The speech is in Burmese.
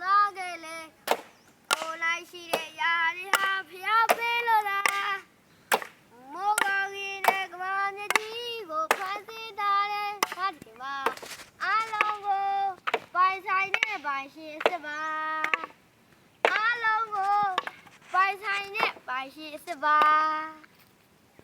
လာခဲ့လေကိုလိုက်ရှိတဲ့ယာရီဟာဖျားပေးလို့လားမောကောင်းကြီးတဲ့ကဘာမြကြီးကိုဖန်ဆင်းထားတဲ့ဟာဒီမှာအားလုံးကိုပိုင်ဆိုင်တဲ့ပိုင်ရှင်စစ်ပါအားလုံးကိုပိုင်ဆိုင်တဲ့ပိုင်ရှင်စစ်ပါ